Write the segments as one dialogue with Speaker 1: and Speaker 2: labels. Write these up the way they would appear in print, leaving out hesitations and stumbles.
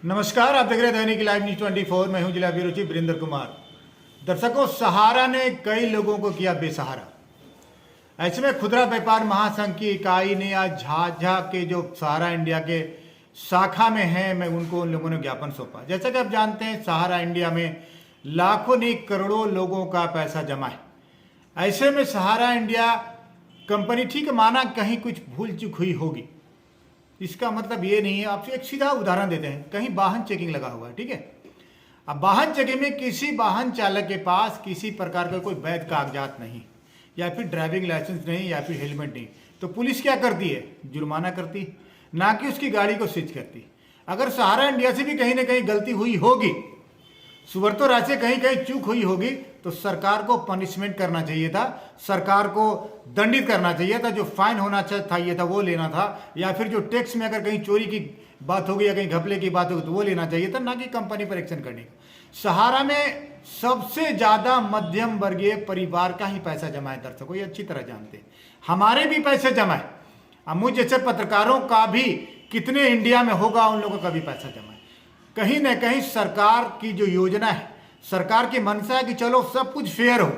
Speaker 1: नमस्कार, आप देख रहे हैं दैनिक लाइव न्यूज 24। मैं हूं जिला ब्यूरो चीफ वीरेंद्र कुमार। दर्शकों, सहारा ने कई लोगों को किया बेसहारा। ऐसे में खुदरा व्यापार महासंघ की इकाई ने आज झाझा के जो सहारा इंडिया के शाखा में हैं, मैं उनको उन लोगों ने ज्ञापन सौंपा। जैसा कि आप जानते हैं, सहारा इंडिया में लाखों नहीं करोड़ों लोगों का पैसा जमा है। ऐसे में सहारा इंडिया कंपनी, ठीक है, माना कहीं कुछ भूल चूक हुई होगी, इसका मतलब ये नहीं है। आपसे एक सीधा उदाहरण देते हैं, कहीं वाहन चेकिंग लगा हुआ है, ठीक है। अब वाहन चेकिंग में किसी वाहन चालक के पास किसी प्रकार का कोई वैध कागजात नहीं, या फिर ड्राइविंग लाइसेंस नहीं, या फिर हेलमेट नहीं, तो पुलिस क्या करती है? जुर्माना करती, ना कि उसकी गाड़ी को सीज करती। अगर सहारा इंडिया से भी कहीं ना कहीं गलती हुई होगी, सुब्रतो राय से कहीं कहीं चूक हुई होगी, तो सरकार को पनिशमेंट करना चाहिए था, सरकार को दंडित करना चाहिए था। जो फाइन होना था ये था, वो लेना था। या फिर जो टैक्स में अगर कहीं चोरी की बात होगी या कहीं घपले की बात होगी तो वो लेना चाहिए था, ना कि कंपनी पर एक्शन करने का। सहारा में सबसे ज्यादा मध्यम वर्गीय परिवार का ही पैसा जमा है। दर्शकों, ये अच्छी तरह जानते हैं, हमारे भी पैसे जमा है। अब मुझ जैसे पत्रकारों का भी कितने इंडिया में होगा, उन लोगों का भी पैसा जमा है। कहीं ना कहीं सरकार की जो योजना है, सरकार की मंशा है कि चलो सब कुछ फेयर हो।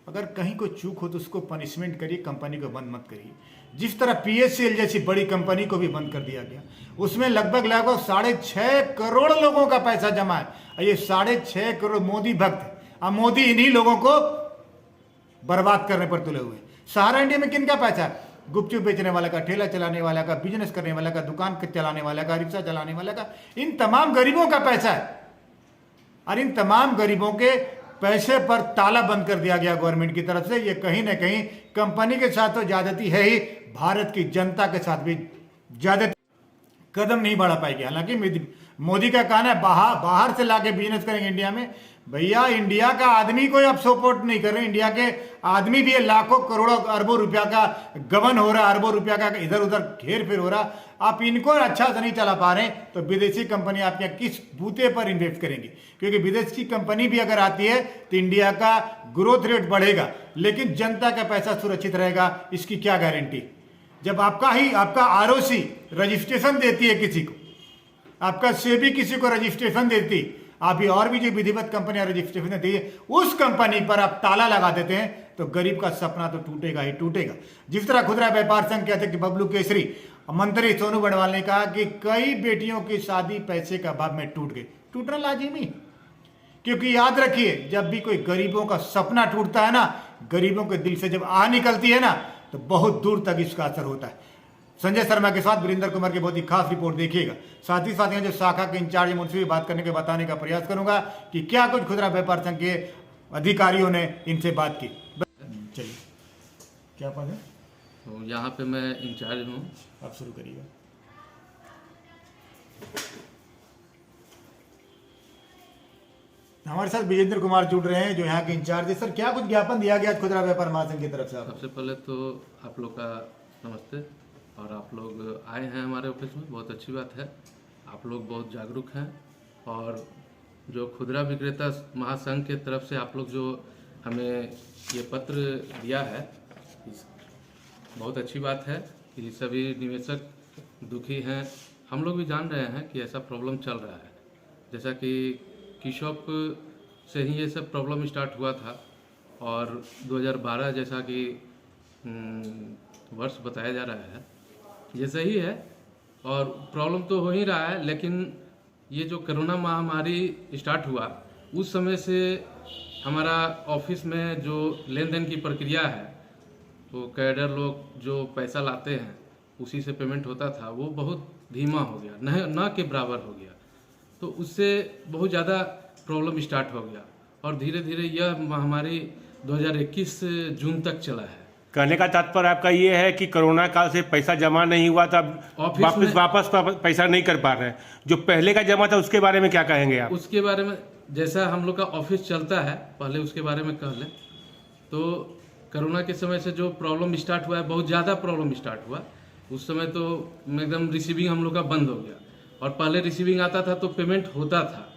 Speaker 1: अगर कहीं कोई चूक हो तो उसको पनिशमेंट करिए, कंपनी को बंद मत करिए। जिस तरह पीएचसीएल जैसी बड़ी कंपनी को भी बंद कर दिया गया, उसमें लगभग 6.5 करोड़ लोगों का पैसा जमा है। ये 6.5 करोड़ मोदी भक्त है। अब मोदी इन्हीं लोगों को बर्बाद करने पर तुले हुए। सहारा इंडिया में किन का पैसा है? गुपचुप बेचने वाला का, ठेला चलाने वाला का, बिजनेस करने वाला का, दुकान चलाने वाला का, रिक्शा चलाने वाला का, इन तमाम गरीबों का पैसा है। और इन तमाम गरीबों के पैसे पर ताला बंद कर दिया गया गवर्नमेंट की तरफ से। ये कहीं ना कहीं कंपनी के साथ तो ज्यादती है ही, भारत की जनता के साथ भी ज्यादती कदम नहीं बढ़ा पाएगी। हालांकि मोदी का कहना है बाहर से लाके बिजनेस करेंगे इंडिया में। भैया, इंडिया का आदमी को अब सपोर्ट नहीं कर रहे। इंडिया के आदमी भी लाखों करोड़ों अरबों रुपया का गबन हो रहा है, अरबों रुपया का इधर उधर घेर फेर हो रहा। आप इनको अच्छा से नहीं चला पा रहे, तो विदेशी कंपनी आपके यहाँ किस बूते पर इन्वेस्ट करेंगी? क्योंकि विदेशी कंपनी भी अगर आती है तो इंडिया का ग्रोथ रेट बढ़ेगा, लेकिन जनता का पैसा सुरक्षित रहेगा, इसकी क्या गारंटी? जब आपका आरओसी रजिस्ट्रेशन देती है किसी को, आपका सेबी किसी को रजिस्ट्रेशन देती, आप भी और भी जो विधिवत कंपनियां रजिस्ट्रेशन देती है, उस कंपनी पर आप ताला लगा देते हैं, तो गरीब का सपना तो टूटेगा ही टूटेगा। जिस तरह खुदरा व्यापार संघ के अध्यक्ष बबलू केसरी, मंत्री सोनू बड़वाल ने कहा कि कई बेटियों की शादी पैसे का अभाव में टूट गई। टूटना लाजिमी, क्योंकि याद रखिए, जब भी कोई गरीबों का सपना टूटता है ना, गरीबों के दिल से जब आह निकलती है ना, तो बहुत दूर तक इसका असर होता है। संजय शर्मा के साथ वीरेंद्र कुमार की बहुत ही खास रिपोर्ट देखिएगा। साथ ही साथ यहाँ जो शाखा के इंचार्ज, उनसे भी बात करने के बताने का प्रयास करूंगा कि क्या कुछ खुदरा व्यापार संघ के अधिकारियों ने इनसे बात की। चलिए, क्या पद है?
Speaker 2: तो यहाँ पे मैं इंचार्ज हूँ।
Speaker 1: आप शुरू करिएगा। हमारे साथ विजेंद्र कुमार जुड़ रहे हैं, जो यहाँ के इंचार्ज है। सर, क्या कुछ ज्ञापन दिया गया खुदरा व्यापार महासंघ की तरफ से?
Speaker 2: सबसे पहले तो आप लोग का नमस्ते, और आप लोग आए हैं हमारे ऑफिस में, बहुत अच्छी बात है। आप लोग बहुत जागरूक हैं, और जो खुदरा विक्रेता महासंघ के तरफ से आप लोग जो हमें ये पत्र दिया है, बहुत अच्छी बात है कि सभी निवेशक दुखी हैं। हम लोग भी जान रहे हैं कि ऐसा प्रॉब्लम चल रहा है। जैसा कि कीशॉप से ही ये सब प्रॉब्लम स्टार्ट हुआ था, और 2012 जैसा कि वर्ष बताया जा रहा है, ये सही है, और प्रॉब्लम तो हो ही रहा है। लेकिन ये जो कोरोना महामारी स्टार्ट हुआ, उस समय से हमारा ऑफिस में जो लेन देन की प्रक्रिया है, तो कैडर लोग जो पैसा लाते हैं उसी से पेमेंट होता था, वो बहुत धीमा हो गया, न के बराबर हो गया। तो उससे बहुत ज़्यादा प्रॉब्लम स्टार्ट हो गया, और धीरे धीरे यह महामारी 2021 जून तक चला है।
Speaker 3: कहने का तात्पर्य आपका ये है कि कोरोना काल से पैसा जमा नहीं हुआ था, वापस पैसा नहीं कर पा रहे हैं। जो पहले का जमा था उसके बारे में क्या कहेंगे आप?
Speaker 2: उसके बारे में, जैसा हम लोग का ऑफिस चलता है, पहले उसके बारे में कह लें तो कोरोना के समय से जो प्रॉब्लम स्टार्ट हुआ है, बहुत ज़्यादा प्रॉब्लम स्टार्ट हुआ। उस समय तो एकदम रिसीविंग हम लोग का बंद हो गया, और पहले रिसीविंग आता था तो पेमेंट होता था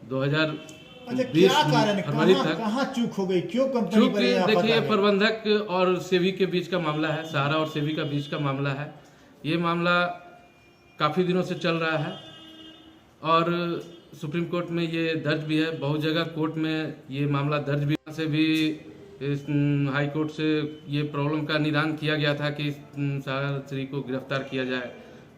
Speaker 2: 2020 फरवरी तक।
Speaker 1: कहाँ चूक हो गई? क्यों कंपनी पर ये आफत आ
Speaker 2: देखिए,
Speaker 1: गई?
Speaker 2: प्रबंधक और सेबी के बीच का मामला है, सहारा और सेबी का बीच का मामला है। ये मामला काफ़ी दिनों से चल रहा है, और सुप्रीम कोर्ट में ये दर्ज भी है, बहुत जगह कोर्ट में ये मामला दर्ज भी से भी हाई कोर्ट से ये प्रॉब्लम का निदान किया गया था कि सहारा श्री को गिरफ्तार किया जाए।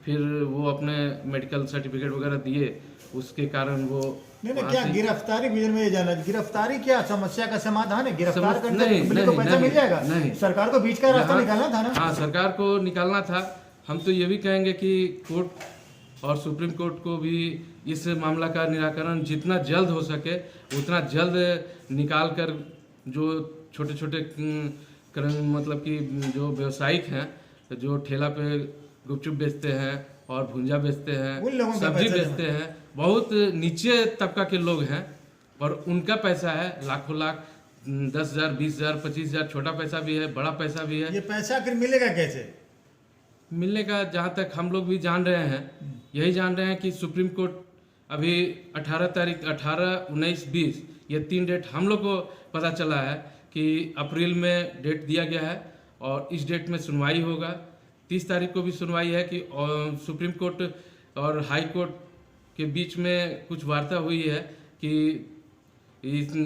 Speaker 2: फिर वो अपने मेडिकल सर्टिफिकेट वगैरह दिए, उसके कारण वो
Speaker 1: नहीं क्या गिरफ्तारी विजन में ये जाना, गिरफ्तारी क्या समस्या का समाधान है? गिरफ्तार करने को पैसा मिल जाएगा?
Speaker 2: नहीं,
Speaker 1: सरकार को बीच का रास्ता निकालना था ना।
Speaker 2: हाँ, सरकार को निकालना था। हम तो ये भी कहेंगे कि कोर्ट और सुप्रीम कोर्ट को भी इस मामला का निराकरण जितना जल्द हो सके उतना जल्द निकाल कर जो छोटे छोटे मतलब कि जो व्यवसायिक हैं, जो ठेला पे गुपचुप बेचते हैं और भुंजा बेचते हैं, सब्जी बेचते हैं, बहुत नीचे तबका के लोग हैं और उनका पैसा है लाखों लाख, 10,000, 20,000, 25,000, छोटा पैसा भी है, बड़ा पैसा भी है।
Speaker 1: ये पैसा आखिर मिलेगा कैसे?
Speaker 2: मिलने का जहाँ तक हम लोग भी जान रहे हैं, यही जान रहे हैं कि सुप्रीम कोर्ट अभी 18 तारीख 18, 19, 20 ये 3 डेट हम लोग को पता चला है कि अप्रैल में डेट दिया गया है और इस डेट में सुनवाई होगा। 30 तारीख को भी सुनवाई है कि सुप्रीम कोर्ट और हाई कोर्ट के बीच में कुछ वार्ता हुई है कि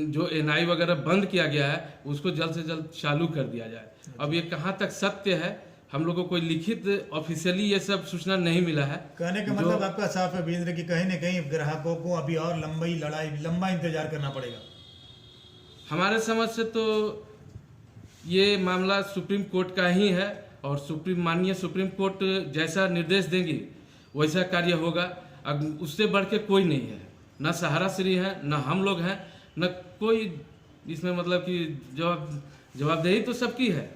Speaker 2: जो एनआई वगैरह बंद किया गया है उसको जल्द से जल्द चालू कर दिया जाए। अब ये कहाँ तक सत्य है, हम लोग को कोई लिखित ऑफिशियली ये सब सूचना नहीं मिला है।
Speaker 1: कहने का मतलब आपका साफ है वीरेंद्र कि कहीं न कहीं ग्राहकों को अभी और लंबा इंतजार करना पड़ेगा।
Speaker 2: हमारे समझ से तो ये मामला सुप्रीम कोर्ट का ही है और माननीय सुप्रीम कोर्ट जैसा निर्देश देंगी वैसा कार्य होगा। अब उससे बढ़ के कोई नहीं है, न सहारा श्री है, न हम लोग हैं, न कोई इसमें मतलब कि जवाबदेही तो सबकी है,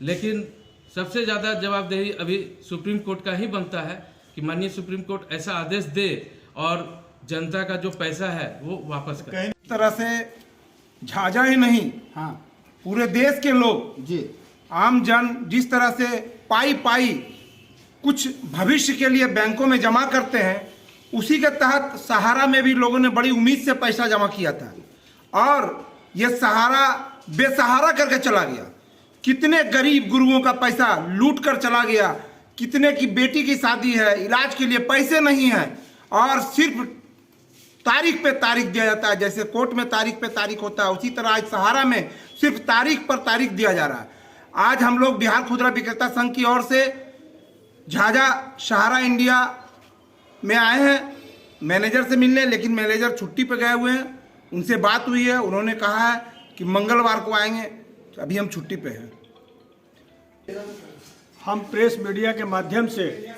Speaker 2: लेकिन सबसे ज़्यादा जवाबदेही अभी सुप्रीम कोर्ट का ही बनता है कि माननीय सुप्रीम कोर्ट ऐसा आदेश दे और जनता का जो पैसा है वो वापस करे।
Speaker 4: इस तरह से झाझा ही नहीं, हाँ, पूरे देश के लोग जी, आम जन जिस तरह से पाई कुछ भविष्य के लिए बैंकों में जमा करते हैं, उसी के तहत सहारा में भी लोगों ने बड़ी उम्मीद से पैसा जमा किया था और ये सहारा बेसहारा करके चला गया। कितने गरीब गुरुओं का पैसा लूट कर चला गया, कितने की बेटी की शादी है, इलाज के लिए पैसे नहीं है और सिर्फ तारीख पे तारीख दिया जाता है। जैसे कोर्ट में तारीख पे तारीख होता है, उसी तरह आज सहारा में सिर्फ तारीख पर तारीख दिया जा रहा है। आज हम लोग बिहार खुदरा विक्रेता संघ की ओर से झाझा सहारा इंडिया में आए हैं मैनेजर से मिलने, लेकिन मैनेजर छुट्टी पे गए हुए हैं। उनसे बात हुई है, उन्होंने कहा है कि मंगलवार को आएंगे, तो अभी हम छुट्टी पे हैं।
Speaker 5: हम प्रेस मीडिया के माध्यम से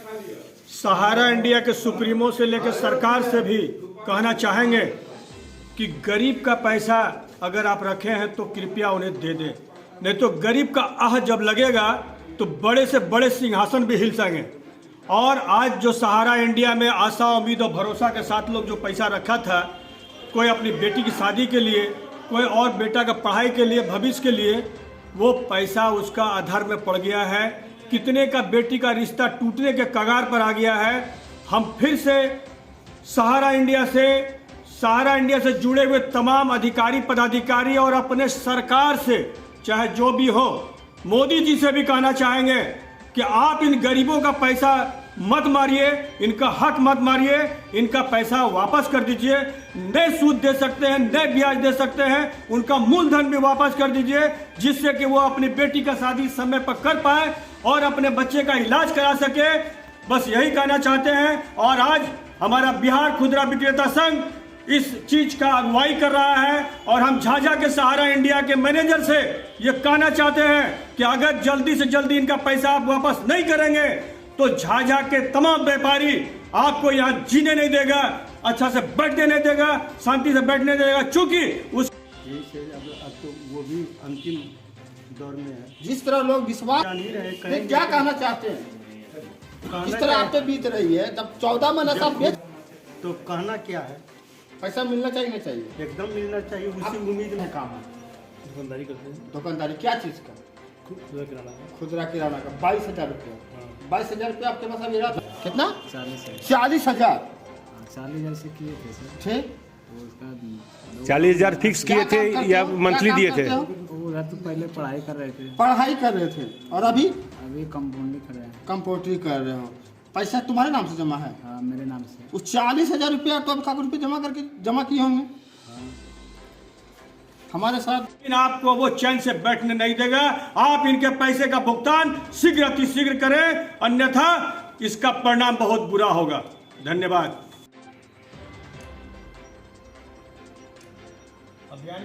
Speaker 5: सहारा इंडिया के सुप्रीमो से लेकर सरकार से भी कहना चाहेंगे कि गरीब का पैसा अगर आप रखे हैं तो कृपया उन्हें दे दें, नहीं तो गरीब का आह जब लगेगा तो बड़े से बड़े सिंहासन भी हिल सकेंगे। और आज जो सहारा इंडिया में आशा, उम्मीद और भरोसा के साथ लोग जो पैसा रखा था, कोई अपनी बेटी की शादी के लिए, कोई और बेटा का पढ़ाई के लिए, भविष्य के लिए, वो पैसा उसका आधार में पड़ गया है। कितने का बेटी का रिश्ता टूटने के कगार पर आ गया है। हम फिर से सहारा इंडिया से जुड़े हुए तमाम अधिकारी, पदाधिकारी और अपने सरकार से, चाहे जो भी हो, मोदी जी से भी कहना चाहेंगे कि आप इन गरीबों का पैसा मत मारिए, इनका हक मत मारिए, इनका पैसा वापस कर दीजिए। नए सूद दे सकते हैं, नए ब्याज दे सकते हैं, उनका मूलधन भी वापस कर दीजिए, जिससे कि वो अपनी बेटी का शादी समय पर कर पाए और अपने बच्चे का इलाज करा सके। बस यही कहना चाहते हैं। और आज हमारा बिहार खुदरा विक्रेता संघ इस चीज का अगुवाई कर रहा है और हम झाझा के सहारा इंडिया के मैनेजर से ये कहना चाहते हैं कि अगर जल्दी से जल्दी इनका पैसा आप वापस नहीं करेंगे तो झाझा के तमाम व्यापारी आपको यहाँ जीने नहीं देगा, अच्छा से बैठने नहीं देगा, शांति से बैठने देगा, चूंकि उस
Speaker 6: अब तो वो भी अंतिम दौर में है।
Speaker 7: जिस तरह लोग विश्वास नहीं रहे, क्या कहना चाहते हैं? जिस तरह आप पे बीत रही है, जब 14 में नशा बेच,
Speaker 6: तो कहना क्या है,
Speaker 7: पैसा मिलना चाहिए नहीं चाहिए?
Speaker 6: एकदम मिलना चाहिए, उसी उम्मीद में
Speaker 7: काम है।
Speaker 6: दुकानदारी करते हैं।
Speaker 7: दुकानदारी क्या चीज़ का? खुदरा किराना का 22,000 रुपया। 22,000 रुपया आपके पास अभी रहा कितना? 40,000
Speaker 6: से किए थे सर।
Speaker 7: ठीक,
Speaker 3: 40,000 फिक्स किए थे या मंथली दिए थे?
Speaker 6: वो तो पहले पढ़ाई कर रहे थे
Speaker 7: और अभी
Speaker 6: कंपाउंडिंग कर रहे हैं।
Speaker 7: कंपाउंड्री कर रहे हो। पैसा तुम्हारे नाम से जमा है?
Speaker 6: हाँ मेरे नाम से।
Speaker 7: उस 40,000 रुपया तो अब कागज पे जमा किए होंगे हमारे साथ।
Speaker 5: लेकिन आपको वो चैन से बैठने नहीं देगा। आप इनके पैसे का भुगतान शीघ्र अतिशीघ्र करें, अन्यथा इसका परिणाम बहुत बुरा होगा। धन्यवाद।
Speaker 3: अभियान